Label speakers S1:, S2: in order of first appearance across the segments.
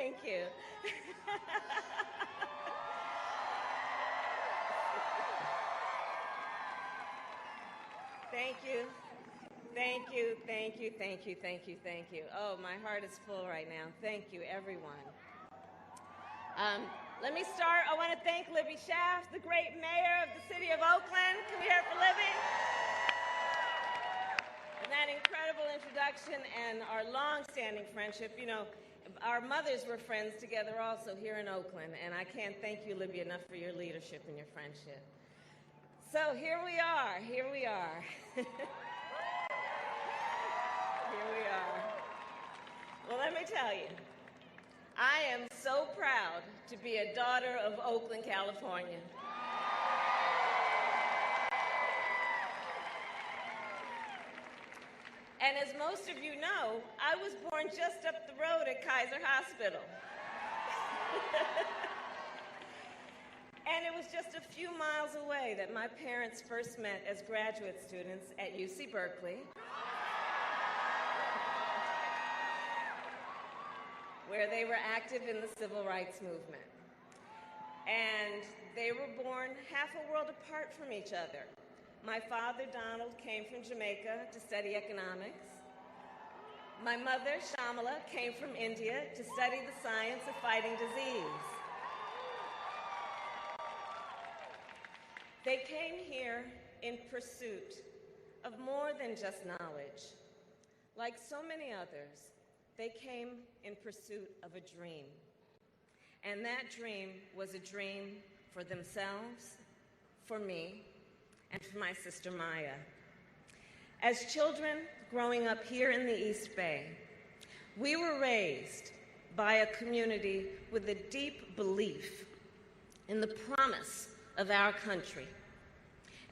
S1: Thank you. Thank you. Thank you, thank you, thank you, thank you, thank you. Oh, my heart is full right now. Thank you, everyone. Let me start. I want to thank Libby Schaaf, the great mayor of the city of Oakland. Can we hear it for Libby? And that incredible introduction and our long-standing friendship. You know, our mothers were friends together also here in Oakland, and I can't thank you, Libby, enough for your leadership and your friendship. So here we are. Here we are. Here we are. Well, let me tell you, I am so proud to be a daughter of Oakland, California. And as most of you know, I was born just up the road at Kaiser Hospital. And it was just a few miles away that my parents first met as graduate students at UC Berkeley, where they were active in the civil rights movement. And they were born half a world apart from each other. My father, Donald, came from Jamaica to study economics. My mother, Shyamala, came from India to study the science of fighting disease. They came here in pursuit of more than just knowledge. Like so many others, they came in pursuit of a dream. And that dream was a dream for themselves, for me, and for my sister Maya. As children growing up here in the East Bay, we were raised by a community with a deep belief in the promise of our country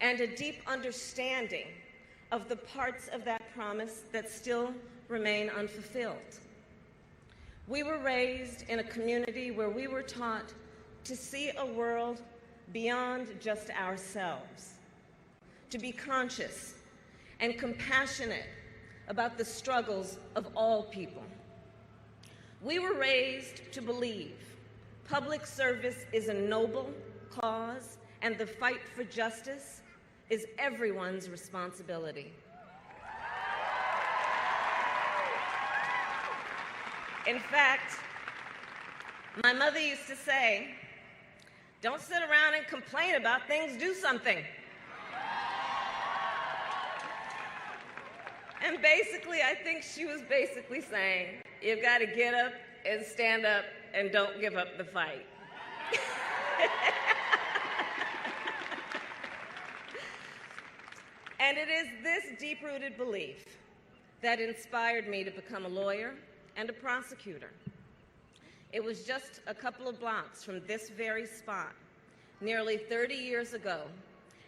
S1: and a deep understanding of the parts of that promise that still remain unfulfilled. We were raised in a community where we were taught to see a world beyond just ourselves, to be conscious and compassionate about the struggles of all people. We were raised to believe public service is a noble cause and the fight for justice is everyone's responsibility. In fact, my mother used to say, "Don't sit around and complain about things, do something." And basically, I think she was basically saying, you've got to get up and stand up and don't give up the fight. And it is this deep-rooted belief that inspired me to become a lawyer and a prosecutor. It was just a couple of blocks from this very spot, nearly 30 years ago,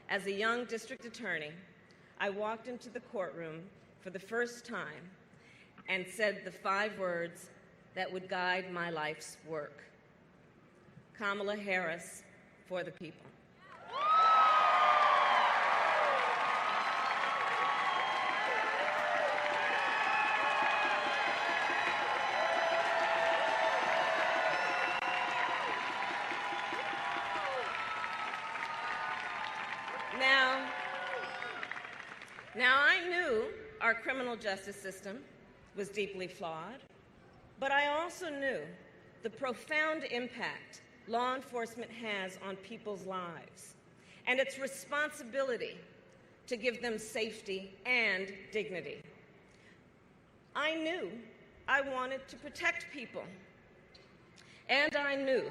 S1: as a young district attorney, I walked into the courtroom for the first time and said the 5 words that would guide my life's work. Kamala Harris for the people. Now I knew our criminal justice system was deeply flawed, but I also knew the profound impact law enforcement has on people's lives and its responsibility to give them safety and dignity. I knew I wanted to protect people, and I knew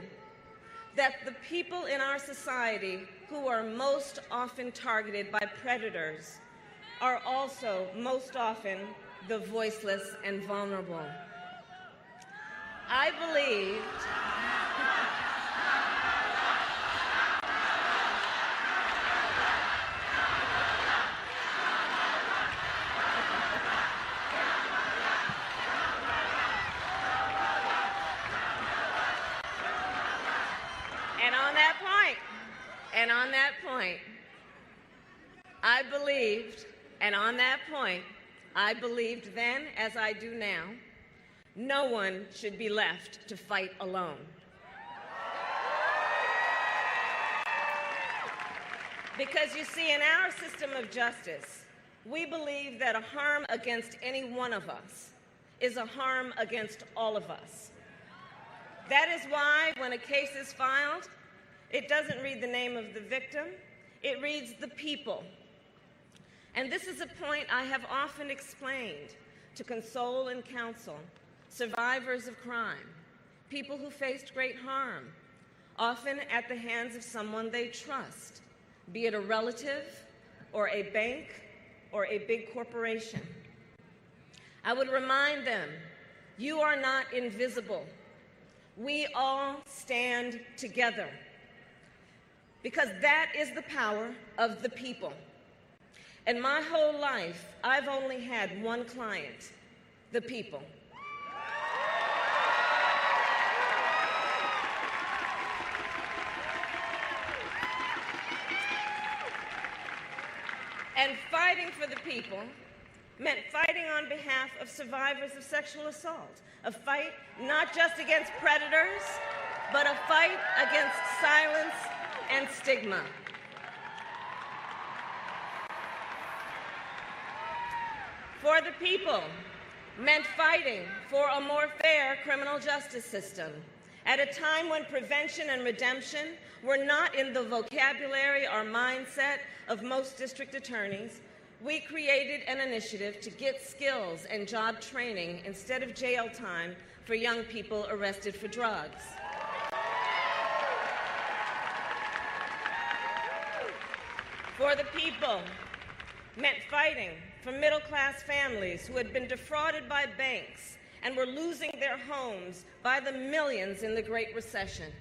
S1: that the people in our society who are most often targeted by predators are also most often the voiceless and vulnerable. I believed I believed then, as I do now, No one should be left to fight alone. Because you see, in our system of justice, we believe that a harm against any one of us is a harm against all of us. That is why when a case is filed, it doesn't read the name of the victim, it reads the people. And this is a point I have often explained to console and counsel survivors of crime, people who faced great harm, often at the hands of someone they trust, be it a relative or a bank or a big corporation. I would remind them, you are not invisible. We all stand together, because that is the power of the people. And my whole life, I've only had one client, the people. And fighting for the people meant fighting on behalf of survivors of sexual assault, a fight not just against predators, but a fight against silence and stigma. For the people meant fighting for a more fair criminal justice system at a time when prevention and redemption were not in the vocabulary or mindset of most district attorneys. We created an initiative to get skills and job training instead of jail time for young people arrested for drugs. For the people meant fighting for middle-class families who had been defrauded by banks and were losing their homes by the millions in the Great Recession.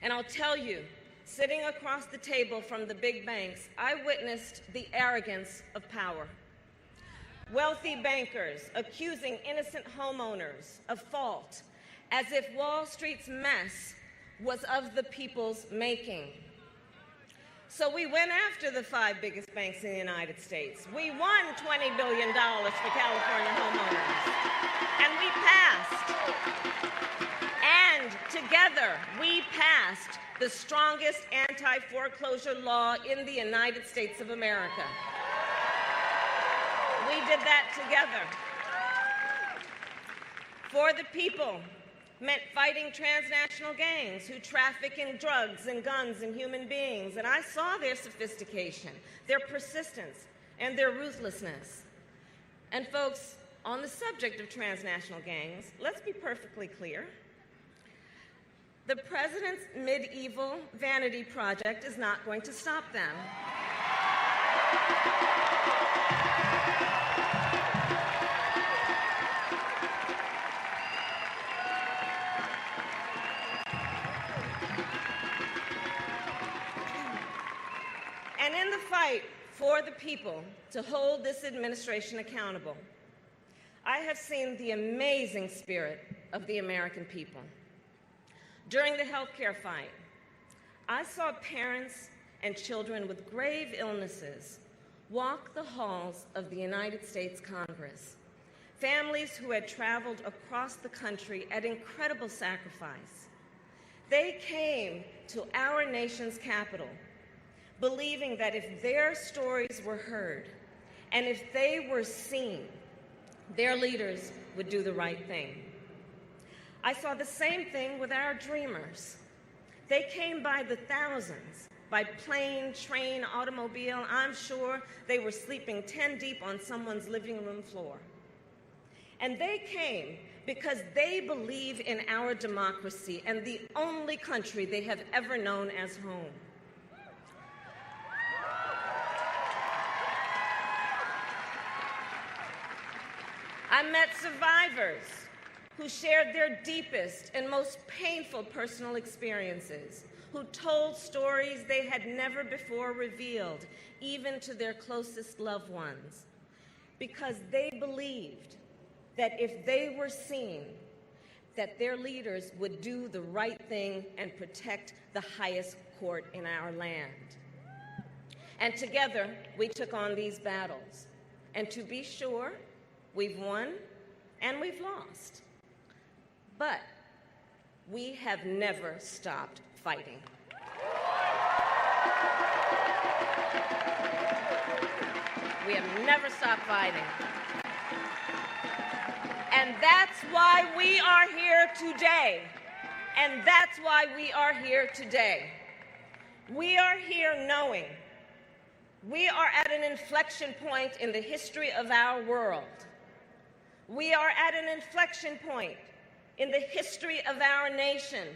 S1: And I'll tell you, sitting across the table from the big banks, I witnessed the arrogance of power. Wealthy bankers accusing innocent homeowners of fault, as if Wall Street's mess was of the people's making. So we went after the 5 biggest banks in the United States. We won $20 billion for California homeowners. And we passed. And together, we passed the strongest anti-foreclosure law in the United States of America. We did that together. For the people meant fighting transnational gangs who traffic in drugs and guns and human beings. And I saw their sophistication, their persistence, and their ruthlessness. And folks, on the subject of transnational gangs, let's be perfectly clear. The president's medieval vanity project is not going to stop them. And in the fight for the people to hold this administration accountable, I have seen the amazing spirit of the American people. During the healthcare fight, I saw parents and children with grave illnesses walk the halls of the United States Congress, families who had traveled across the country at incredible sacrifice. They came to our nation's capital, believing that if their stories were heard and if they were seen, their leaders would do the right thing. I saw the same thing with our dreamers. They came by the thousands, by plane, train, automobile. I'm sure they were sleeping 10 deep on someone's living room floor. And they came because they believe in our democracy and the only country they have ever known as home. I met survivors who shared their deepest and most painful personal experiences, who told stories they had never before revealed, even to their closest loved ones, because they believed that if they were seen, that their leaders would do the right thing and protect the highest court in our land. And together, we took on these battles. And to be sure, we've won and we've lost. But we have never stopped fighting. We have never stopped fighting. And that's why we are here today. And that's why we are here today. We are here knowing we are at an inflection point in the history of our world. We are at an inflection point in the history of our nation.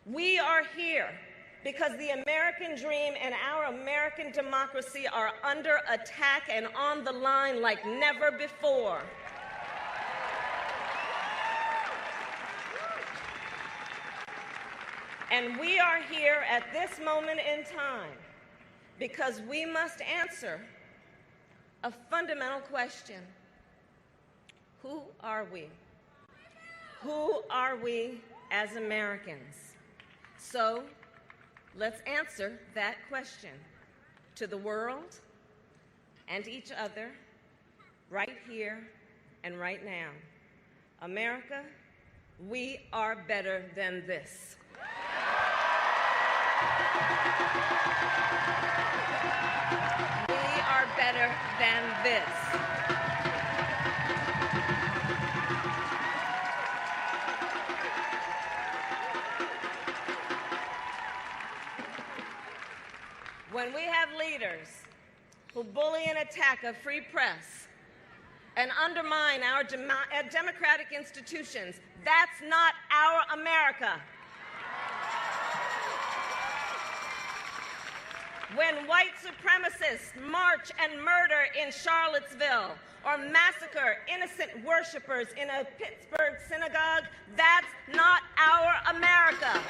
S1: We are here because the American dream and our American democracy are under attack and on the line like never before. And we are here at this moment in time because we must answer a fundamental question. Who are we? Who are we as Americans? So let's answer that question to the world and each other right here and right now. America, we are better than this. We are better than this. When we have leaders who bully and attack a free press and undermine our democratic institutions, that's not our America. When white supremacists march and murder in Charlottesville or massacre innocent worshipers in a Pittsburgh synagogue, that's not our America.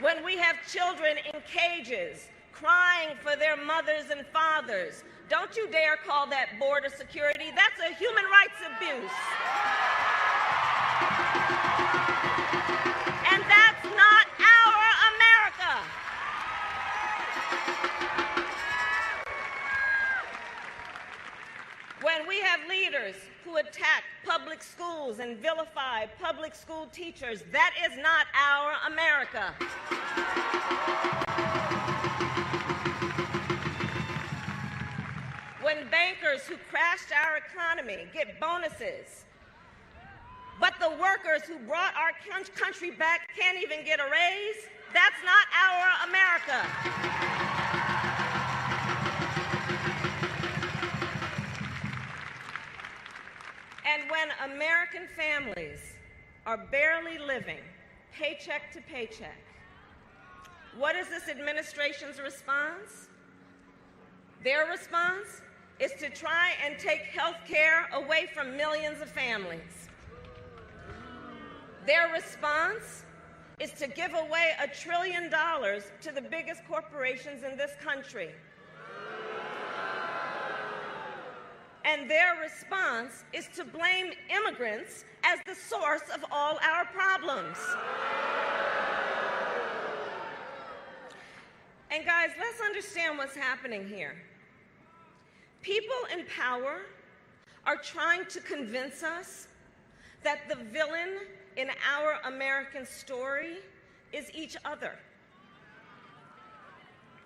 S1: When we have children in cages crying for their mothers and fathers, don't you dare call that border security. That's a human rights abuse. And that's not our America. When we have leaders who attack public schools and vilify public school teachers, that is not our America. When bankers who crashed our economy get bonuses, but the workers who brought our country back can't even get a raise, that's not our America. And when American families are barely living paycheck to paycheck, what is this administration's response? Their response is to try and take health care away from millions of families. Their response is to give away $1 trillion to the biggest corporations in this country. And their response is to blame immigrants as the source of all our problems. And guys, let's understand what's happening here. People in power are trying to convince us that the villain in our American story is each other.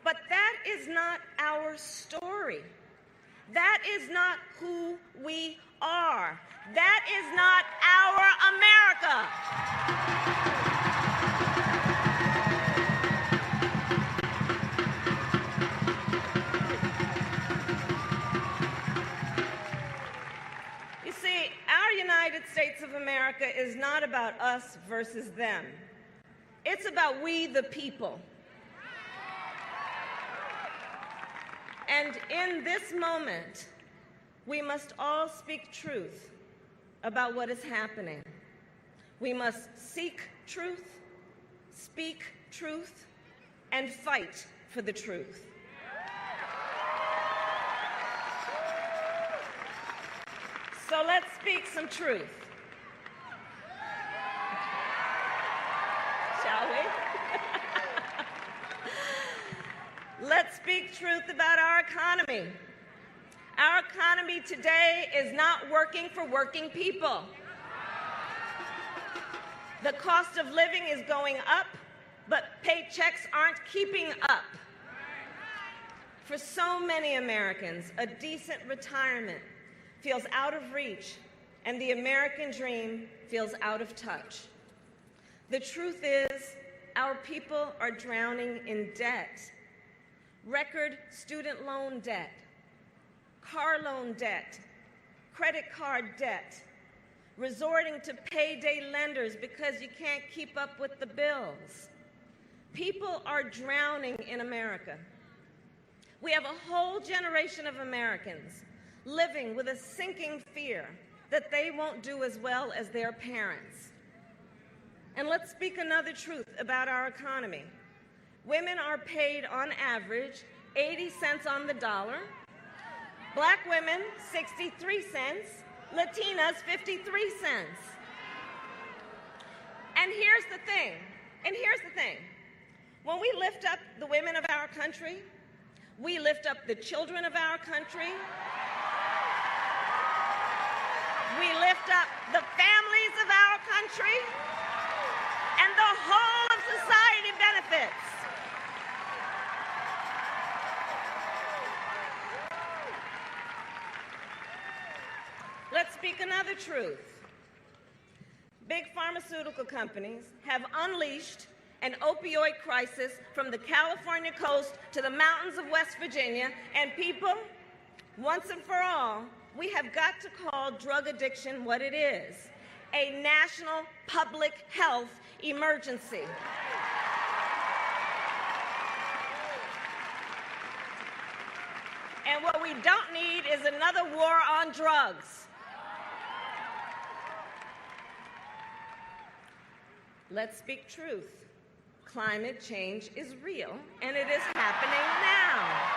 S1: But that is not our story. That is not who we are. That is not our America. You see, our United States of America is not about us versus them. It's about we the people. And in this moment, we must all speak truth about what is happening. We must seek truth, speak truth, and fight for the truth. So let's speak some truth. Shall we? Let's speak truth about our economy. Our economy today is not working for working people. The cost of living is going up, but paychecks aren't keeping up. For so many Americans, a decent retirement feels out of reach, and the American dream feels out of touch. The truth is, our people are drowning in debt. Record student loan debt, car loan debt, credit card debt, resorting to payday lenders because you can't keep up with the bills. People are drowning in America. We have a whole generation of Americans living with a sinking fear that they won't do as well as their parents. And let's speak another truth about our economy. Women are paid on average 80 cents on the dollar, Black women 63 cents, Latinas 53 cents. And here's the thing, when we lift up the women of our country, we lift up the children of our country, we lift up the families of our country, and the whole of society benefits. Let's speak another truth. Big pharmaceutical companies have unleashed an opioid crisis from the California coast to the mountains of West Virginia, and people, once and for all, we have got to call drug addiction what it is, a national public health emergency. And what we don't need is another war on drugs. Let's speak truth. Climate change is real, and it is happening now.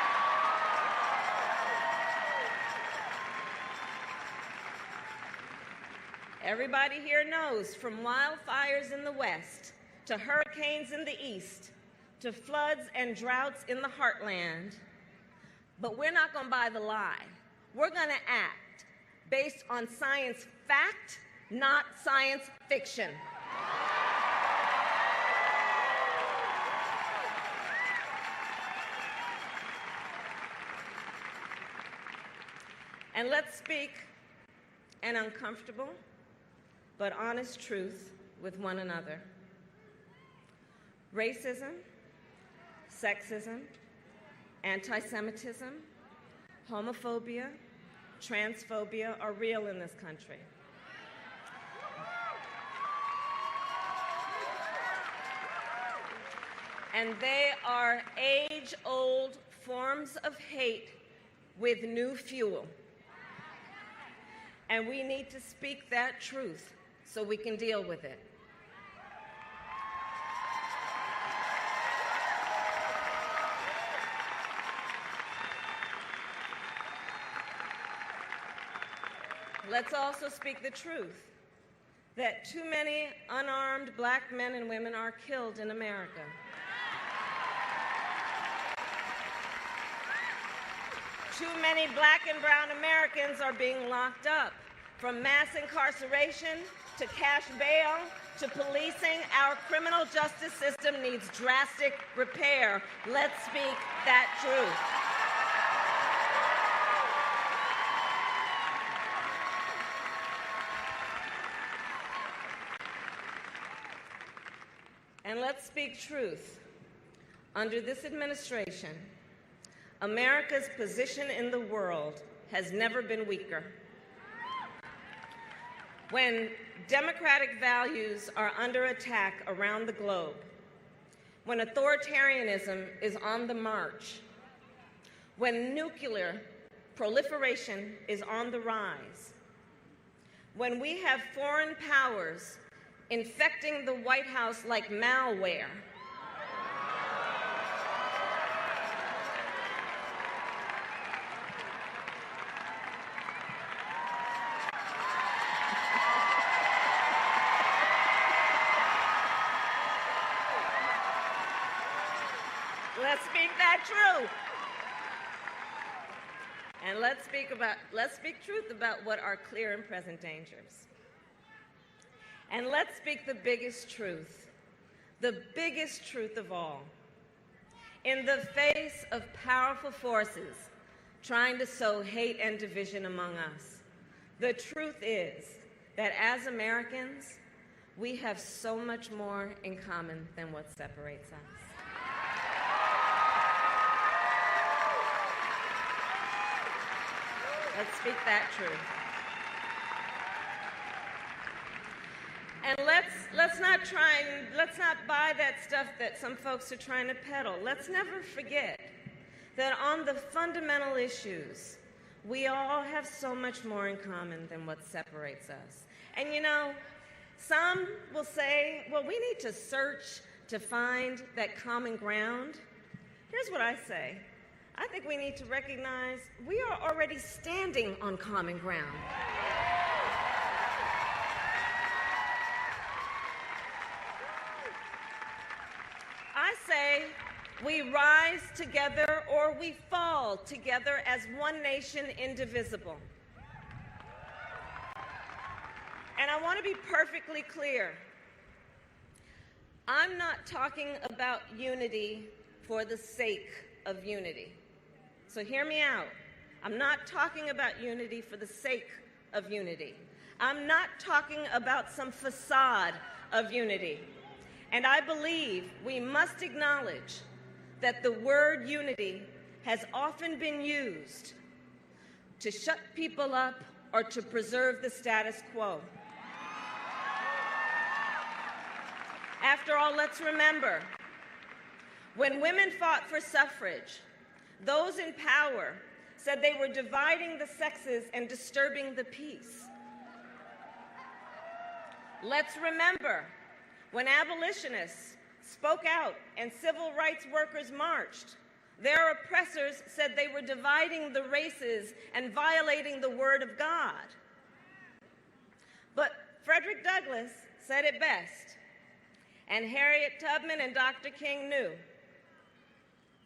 S1: Everybody here knows, from wildfires in the West, to hurricanes in the East, to floods and droughts in the heartland. But we're not going to buy the lie. We're going to act based on science fact, not science fiction. And let's speak an uncomfortable but honest truth with one another. Racism, sexism, anti-Semitism, homophobia, transphobia are real in this country. And they are age-old forms of hate with new fuel. And we need to speak that truth so we can deal with it. Let's also speak the truth that too many unarmed Black men and women are killed in America. Too many Black and brown Americans are being locked up. From mass incarceration to cash bail to policing, our criminal justice system needs drastic repair. Let's speak that truth. And let's speak truth. Under this administration, America's position in the world has never been weaker. When democratic values are under attack around the globe, when authoritarianism is on the march, when nuclear proliferation is on the rise, when we have foreign powers infecting the White House like malware, let's speak that true. And let's speak truth about what are clear and present dangers. And let's speak the biggest truth of all. In the face of powerful forces trying to sow hate and division among us, the truth is that as Americans, we have so much more in common than what separates us. Let's speak that truth. And let's not buy that stuff that some folks are trying to peddle. Let's never forget that on the fundamental issues, we all have so much more in common than what separates us. And you know, some will say, well, we need to search to find that common ground. Here's what I say. I think we need to recognize we are already standing on common ground. I say we rise together or we fall together as one nation indivisible. And I want to be perfectly clear. I'm not talking about unity for the sake of unity. So hear me out. I'm not talking about unity for the sake of unity. I'm not talking about some facade of unity. And I believe we must acknowledge that the word unity has often been used to shut people up or to preserve the status quo. After all, let's remember, when women fought for suffrage, those in power said they were dividing the sexes and disturbing the peace. Let's remember, when abolitionists spoke out and civil rights workers marched, their oppressors said they were dividing the races and violating the word of God. But Frederick Douglass said it best, and Harriet Tubman and Dr. King knew.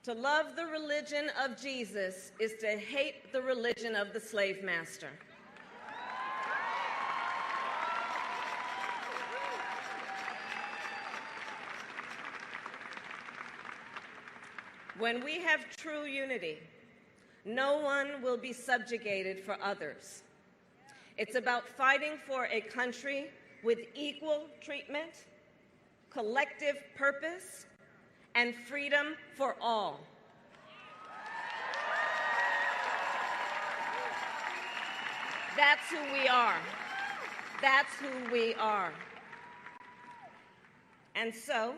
S1: To love the religion of Jesus is to hate the religion of the slave master. When we have true unity, no one will be subjugated for others. It's about fighting for a country with equal treatment, collective purpose, and freedom for all. That's who we are. That's who we are. And so,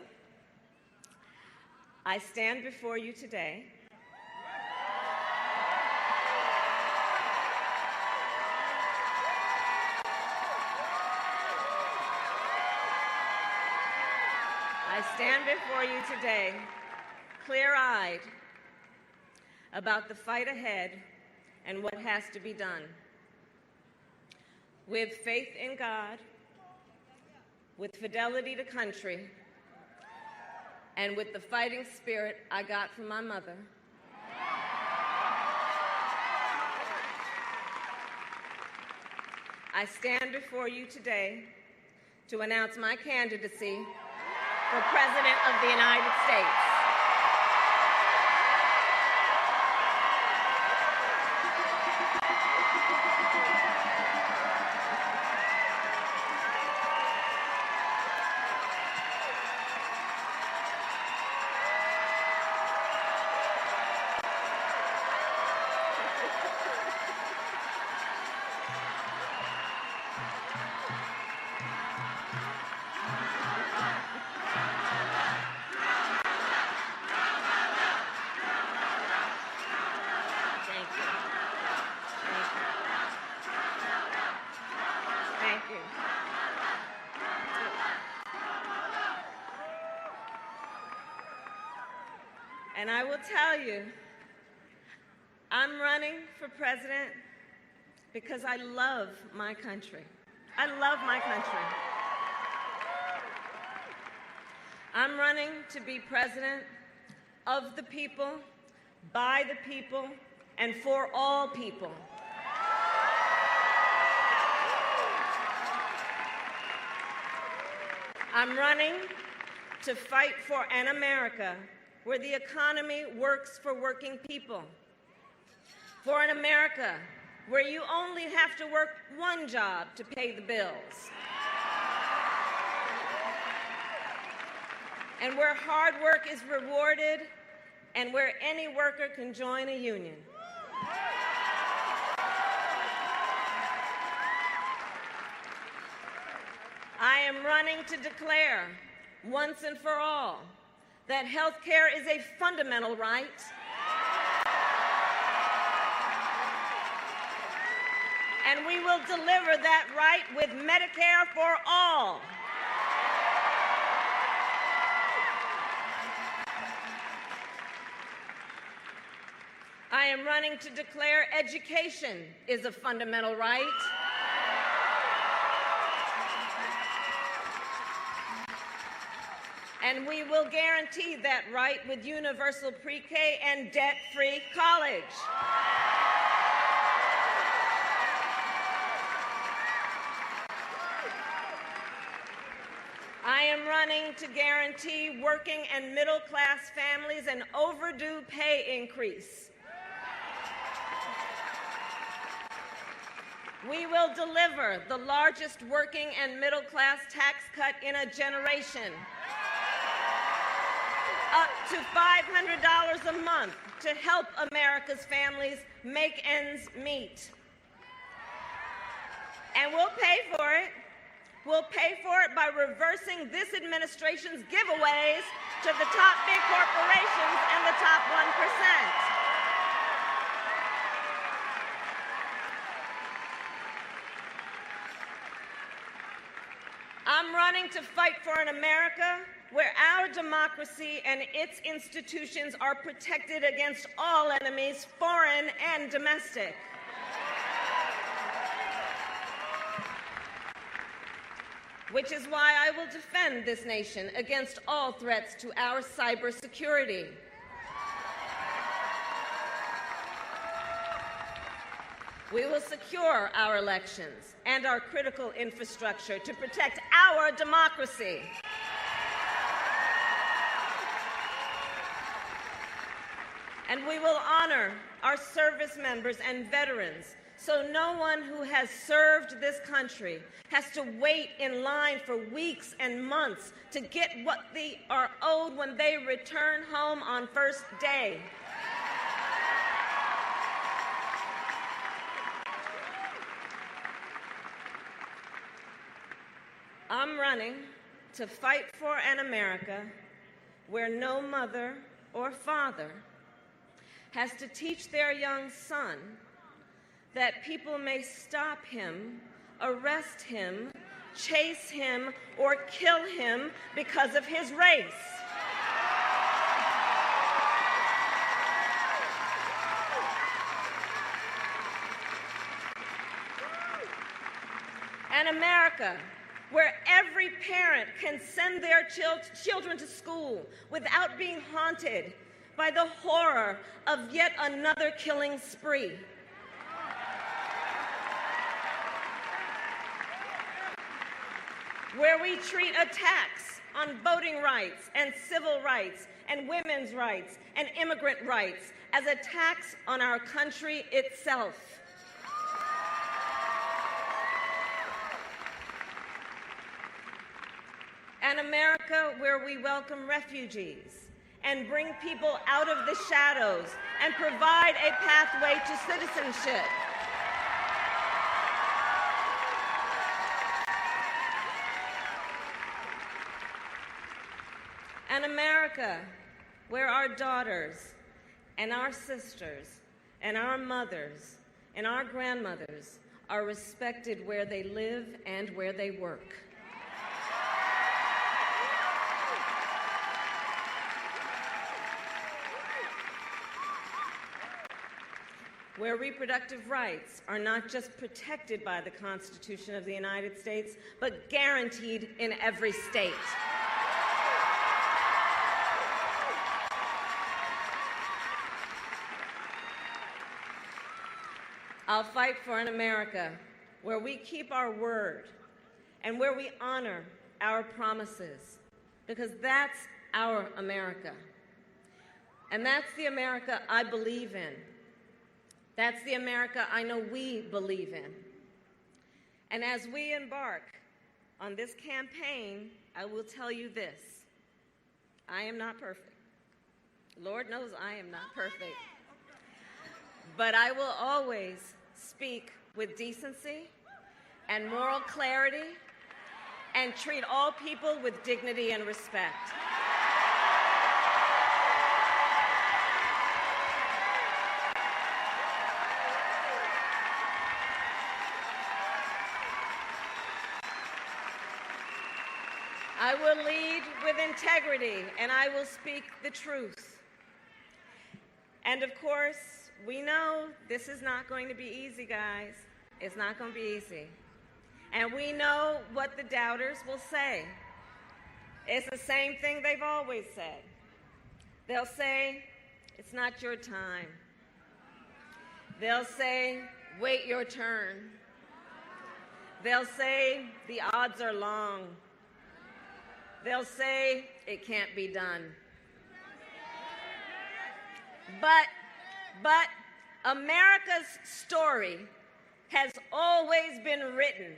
S1: I stand before you today clear-eyed about the fight ahead and what has to be done. With faith in God, with fidelity to country, and with the fighting spirit I got from my mother, I stand before you today to announce my candidacy for President of the United States. And I will tell you, I'm running for president because I love my country. I love my country. I'm running to be president of the people, by the people, and for all people. I'm running to fight for an America where the economy works for working people, for an America where you only have to work one job to pay the bills, and where hard work is rewarded, and where any worker can join a union. I am running to declare, once and for all, that health care is a fundamental right, and we will deliver that right with Medicare for all. I am running to declare education is a fundamental right, and we will guarantee that right with universal pre-K and debt-free college. I am running to guarantee working and middle-class families an overdue pay increase. We will deliver the largest working and middle-class tax cut in a generation, up to $500 a month to help America's families make ends meet. And we'll pay for it. We'll pay for it by reversing this administration's giveaways to the top big corporations and the top 1%. I'm running to fight for an America where our democracy and its institutions are protected against all enemies, foreign and domestic. Which is why I will defend this nation against all threats to our cybersecurity. We will secure our elections and our critical infrastructure to protect our democracy. And we will honor our service members and veterans, so no one who has served this country has to wait in line for weeks and months to get what they are owed when they return home on first day. I'm running to fight for an America where no mother or father has to teach their young son that people may stop him, arrest him, chase him, or kill him because of his race. An America where every parent can send their children to school without being haunted by the horror of yet another killing spree. Where we treat attacks on voting rights and civil rights and women's rights and immigrant rights as attacks on our country itself. An America where we welcome refugees and bring people out of the shadows and provide a pathway to citizenship. An America where our daughters and our sisters and our mothers and our grandmothers are respected where they live and where they work. Where reproductive rights are not just protected by the Constitution of the United States, but guaranteed in every state. I'll fight for an America where we keep our word and where we honor our promises, because that's our America. And that's the America I believe in. That's the America I know we believe in. And as we embark on this campaign, I will tell you this: I am not perfect. Lord knows I am not perfect. But I will always speak with decency and moral clarity and treat all people with dignity and respect. I will lead with integrity, and I will speak the truth. And of course, we know this is not going to be easy, guys. It's not going to be easy. And we know what the doubters will say. It's the same thing they've always said. They'll say, it's not your time. They'll say, wait your turn. They'll say, the odds are long. They'll say, it can't be done. But America's story has always been written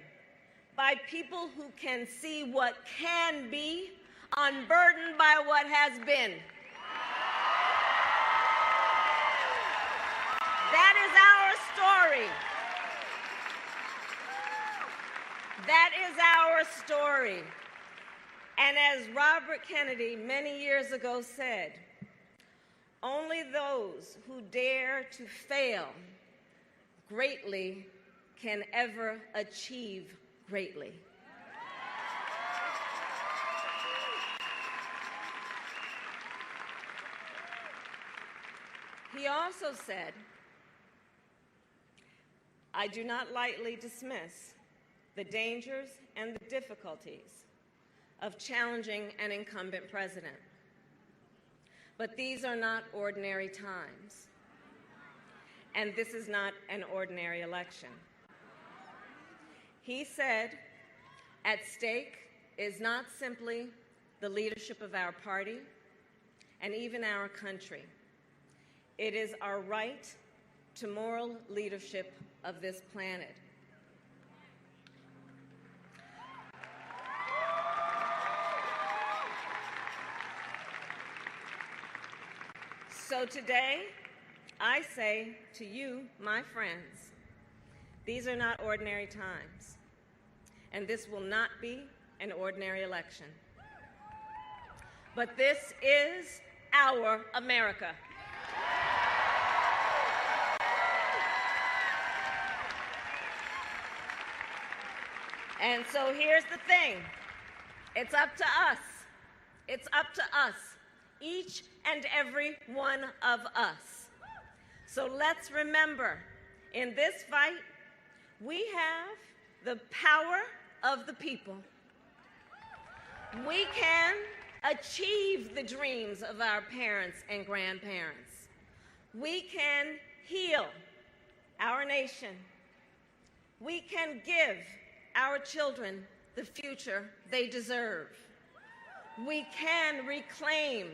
S1: by people who can see what can be, unburdened by what has been. That is our story. That is our story. And as Robert Kennedy many years ago said, only those who dare to fail greatly can ever achieve greatly. He also said, I do not lightly dismiss the dangers and the difficulties of challenging an incumbent president. But these are not ordinary times. And this is not an ordinary election. He said, at stake is not simply the leadership of our party and even our country. It is our right to moral leadership of this planet. So today, I say to you, my friends, these are not ordinary times, and this will not be an ordinary election. But this is our America. And so here's the thing. It's up to us. It's up to us, each and every one of us. So let's remember, in this fight, we have the power of the people. We can achieve the dreams of our parents and grandparents. We can heal our nation. We can give our children the future they deserve. We can reclaim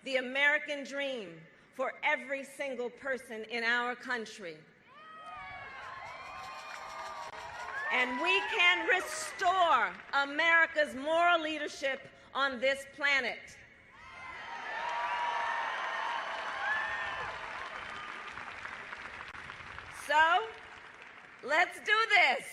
S1: the American dream for every single person in our country. And we can restore America's moral leadership on this planet. So, let's do this.